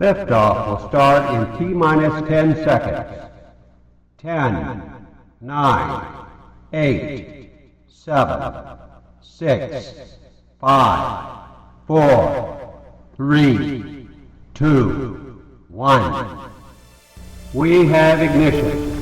Liftoff will start in T-minus 10 seconds. 10, 9, 8, 7, 6, 5, 4, 3, 2, 1. We have ignition.